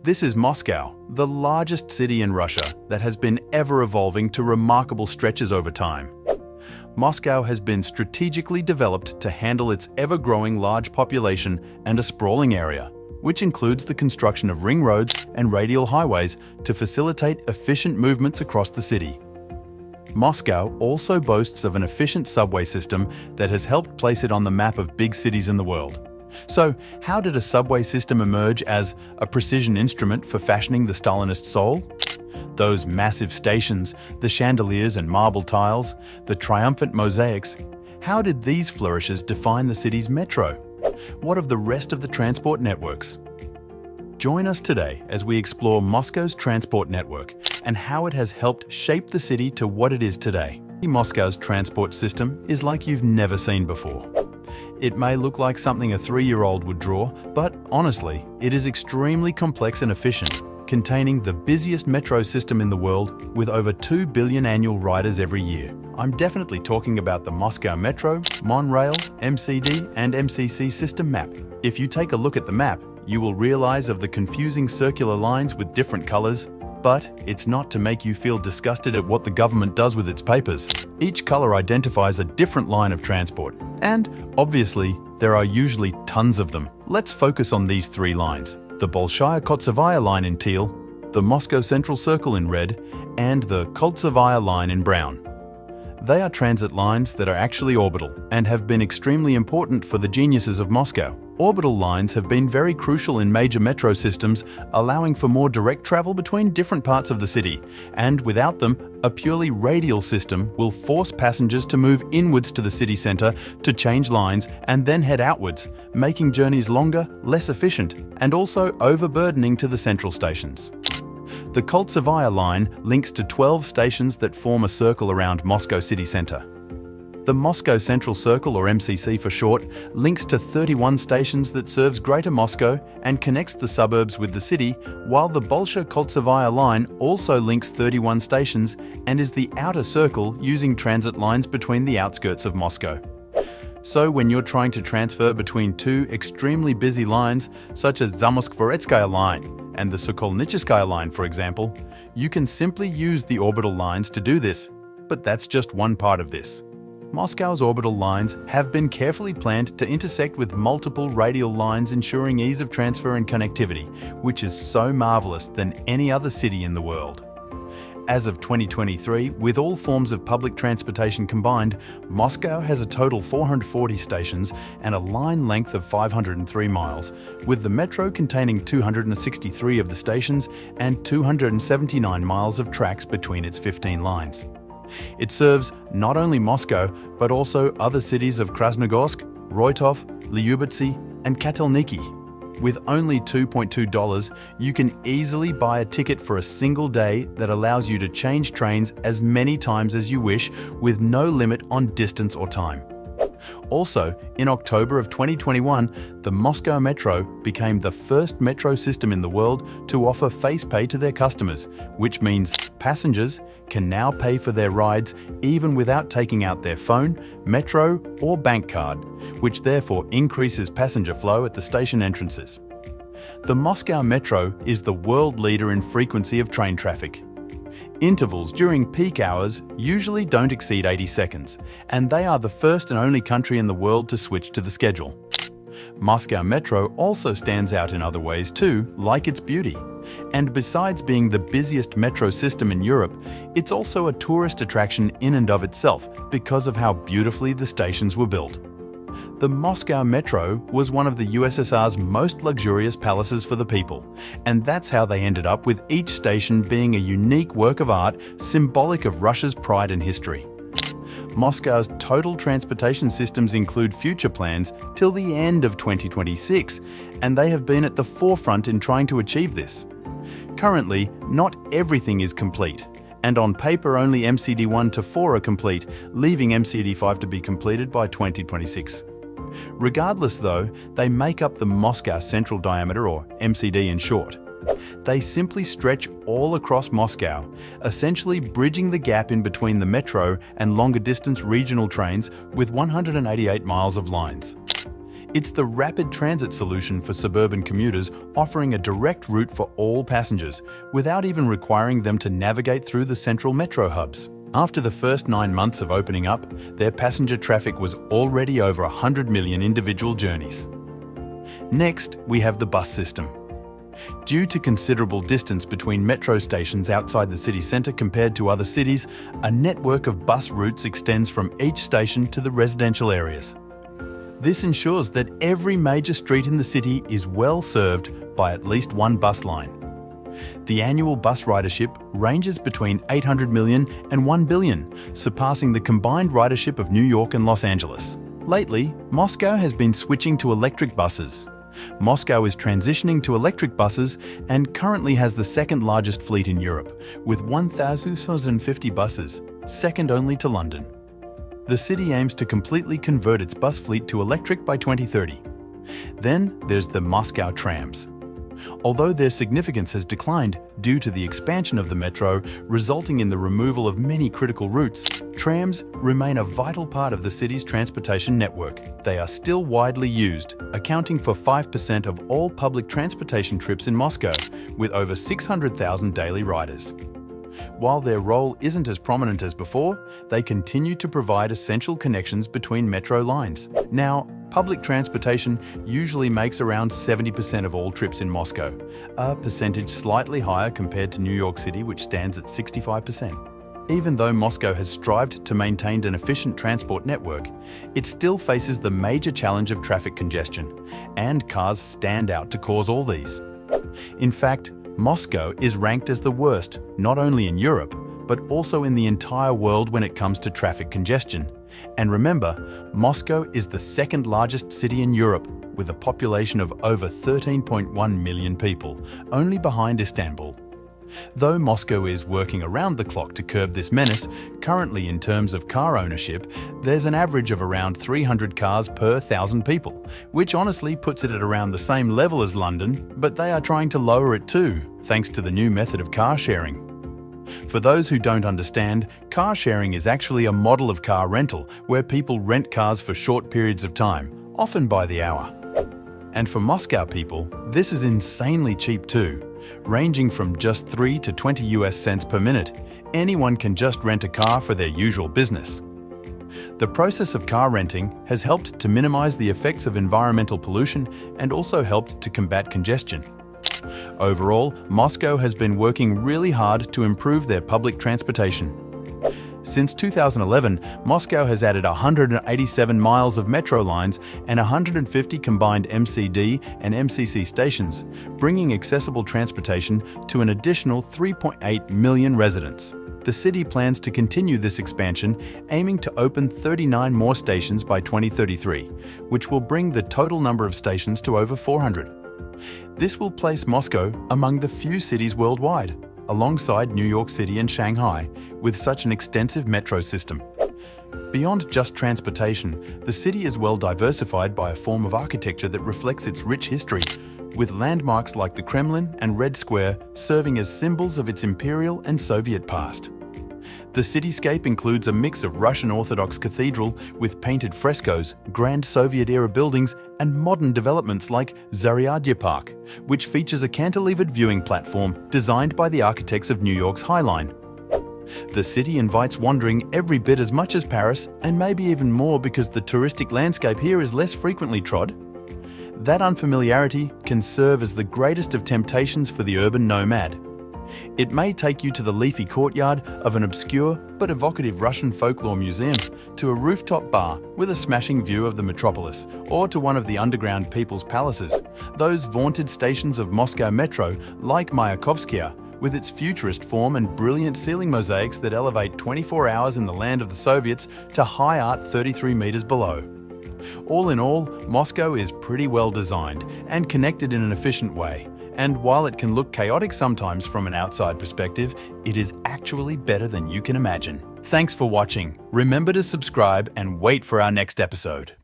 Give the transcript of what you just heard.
This is Moscow, the largest city in Russia that has been ever evolving to remarkable stretches over time. Moscow has been strategically developed to handle its ever-growing large population and a sprawling area, which includes the construction of ring roads and radial highways to facilitate efficient movements across the city. Moscow also boasts of an efficient subway system that has helped place it on the map of big cities in the world. So, how did a subway system emerge as a precision instrument for fashioning the Stalinist soul? Those massive stations, the chandeliers and marble tiles, the triumphant mosaics, how did these flourishes define the city's metro? What of the rest of the transport networks? Join us today as we explore Moscow's transport network and how it has helped shape the city to what it is today. Moscow's transport system is like you've never seen before. It may look like something a 3-year-old would draw, but honestly, it is extremely complex and efficient, containing the busiest metro system in the world with over 2 billion annual riders every year. I'm definitely talking about the Moscow Metro, Monorail, MCD and MCC system map. If you take a look at the map, you will realize of the confusing circular lines with different colors, but it's not to make you feel disgusted at what the government does with its papers. Each color identifies a different line of transport, and obviously, there are usually tons of them. Let's focus on these 3 lines: the Bolshaya Kotsevaya line in teal, the Moscow Central Circle in red, and the Koltsevaya line in brown. They are transit lines that are actually orbital and have been extremely important for the geniuses of Moscow. Orbital lines have been very crucial in major metro systems, allowing for more direct travel between different parts of the city, and without them, a purely radial system will force passengers to move inwards to the city centre to change lines and then head outwards, making journeys longer, less efficient, and also overburdening to the central stations. The Koltsevaya line links to 12 stations that form a circle around Moscow city centre. The Moscow Central Circle, or MCC for short, links to 31 stations that serves Greater Moscow and connects the suburbs with the city, while the Bolshaya Koltsevaya line also links 31 stations and is the outer circle using transit lines between the outskirts of Moscow. So when you're trying to transfer between 2 extremely busy lines, such as Zamoskvoretskaya line and the Sokolnicheskaya line, for example, you can simply use the orbital lines to do this. But that's just one part of this. Moscow's orbital lines have been carefully planned to intersect with multiple radial lines, ensuring ease of transfer and connectivity, which is so marvelous than any other city in the world. As of 2023, with all forms of public transportation combined, Moscow has a total 440 stations and a line length of 503 miles, with the metro containing 263 of the stations and 279 miles of tracks between its 15 lines. It serves not only Moscow, but also other cities of Krasnogorsk, Roitov, Lyubitsy, and Kotelniki. With only $2.2, you can easily buy a ticket for a single day that allows you to change trains as many times as you wish with no limit on distance or time. Also, in October of 2021, the Moscow Metro became the first metro system in the world to offer face pay to their customers, which means passengers can now pay for their rides even without taking out their phone, metro, or bank card, which therefore increases passenger flow at the station entrances. The Moscow Metro is the world leader in frequency of train traffic. Intervals during peak hours usually don't exceed 80 seconds, and they are the first and only country in the world to switch to the schedule. Moscow Metro also stands out in other ways too, like its beauty. And besides being the busiest metro system in Europe, it's also a tourist attraction in and of itself because of how beautifully the stations were built. The Moscow Metro was one of the USSR's most luxurious palaces for the people, and that's how they ended up with each station being a unique work of art symbolic of Russia's pride and history. Moscow's total transportation systems include future plans till the end of 2026, and they have been at the forefront in trying to achieve this. Currently, not everything is complete, and on paper only MCD 1 to 4 are complete, leaving MCD 5 to be completed by 2026. Regardless though, they make up the Moscow Central Diameter, or MCD in short. They simply stretch all across Moscow, essentially bridging the gap in between the metro and longer distance regional trains with 188 miles of lines. It's the rapid transit solution for suburban commuters, offering a direct route for all passengers, without even requiring them to navigate through the central metro hubs. After the first 9 months of opening up, their passenger traffic was already over 100 million individual journeys. Next, we have the bus system. Due to considerable distance between metro stations outside the city centre compared to other cities, a network of bus routes extends from each station to the residential areas. This ensures that every major street in the city is well served by at least one bus line. The annual bus ridership ranges between 800 million and 1 billion, surpassing the combined ridership of New York and Los Angeles. Lately, Moscow has been switching to electric buses. Moscow is transitioning to electric buses and currently has the second largest fleet in Europe, with 1,050 buses, second only to London. The city aims to completely convert its bus fleet to electric by 2030. Then there's the Moscow trams. Although their significance has declined due to the expansion of the metro, resulting in the removal of many critical routes, trams remain a vital part of the city's transportation network. They are still widely used, accounting for 5% of all public transportation trips in Moscow, with over 600,000 daily riders. While their role isn't as prominent as before, they continue to provide essential connections between metro lines. Now, public transportation usually makes around 70% of all trips in Moscow, a percentage slightly higher compared to New York City, which stands at 65%. Even though Moscow has strived to maintain an efficient transport network, it still faces the major challenge of traffic congestion, and cars stand out to cause all these. In fact, Moscow is ranked as the worst, not only in Europe, but also in the entire world when it comes to traffic congestion. And remember, Moscow is the second largest city in Europe, with a population of over 13.1 million people, only behind Istanbul. Though Moscow is working around the clock to curb this menace, currently in terms of car ownership, there's an average of around 300 cars per 1,000 people, which honestly puts it at around the same level as London, but they are trying to lower it too, thanks to the new method of car sharing. For those who don't understand, car sharing is actually a model of car rental where people rent cars for short periods of time, often by the hour. And for Moscow people, this is insanely cheap too. Ranging from just 3 to 20 US cents per minute, anyone can just rent a car for their usual business. The process of car renting has helped to minimize the effects of environmental pollution and also helped to combat congestion. Overall, Moscow has been working really hard to improve their public transportation. Since 2011, Moscow has added 187 miles of metro lines and 150 combined MCD and MCC stations, bringing accessible transportation to an additional 3.8 million residents. The city plans to continue this expansion, aiming to open 39 more stations by 2033, which will bring the total number of stations to over 400. This will place Moscow among the few cities worldwide, alongside New York City and Shanghai, with such an extensive metro system. Beyond just transportation, the city is well diversified by a form of architecture that reflects its rich history, with landmarks like the Kremlin and Red Square serving as symbols of its imperial and Soviet past. The cityscape includes a mix of Russian Orthodox cathedral with painted frescoes, grand Soviet-era buildings, and modern developments like Zaryadye Park, which features a cantilevered viewing platform designed by the architects of New York's High Line. The city invites wandering every bit as much as Paris, and maybe even more because the touristic landscape here is less frequently trod. That unfamiliarity can serve as the greatest of temptations for the urban nomad. It may take you to the leafy courtyard of an obscure but evocative Russian folklore museum, to a rooftop bar with a smashing view of the metropolis, or to one of the underground people's palaces, those vaunted stations of Moscow Metro like Mayakovskaya, with its futurist form and brilliant ceiling mosaics that elevate 24 hours in the land of the Soviets to high art 33 meters below. All in all, Moscow is pretty well designed and connected in an efficient way. And while it can look chaotic sometimes from an outside perspective, it is actually better than you can imagine. Thanks for watching. Remember to subscribe and wait for our next episode.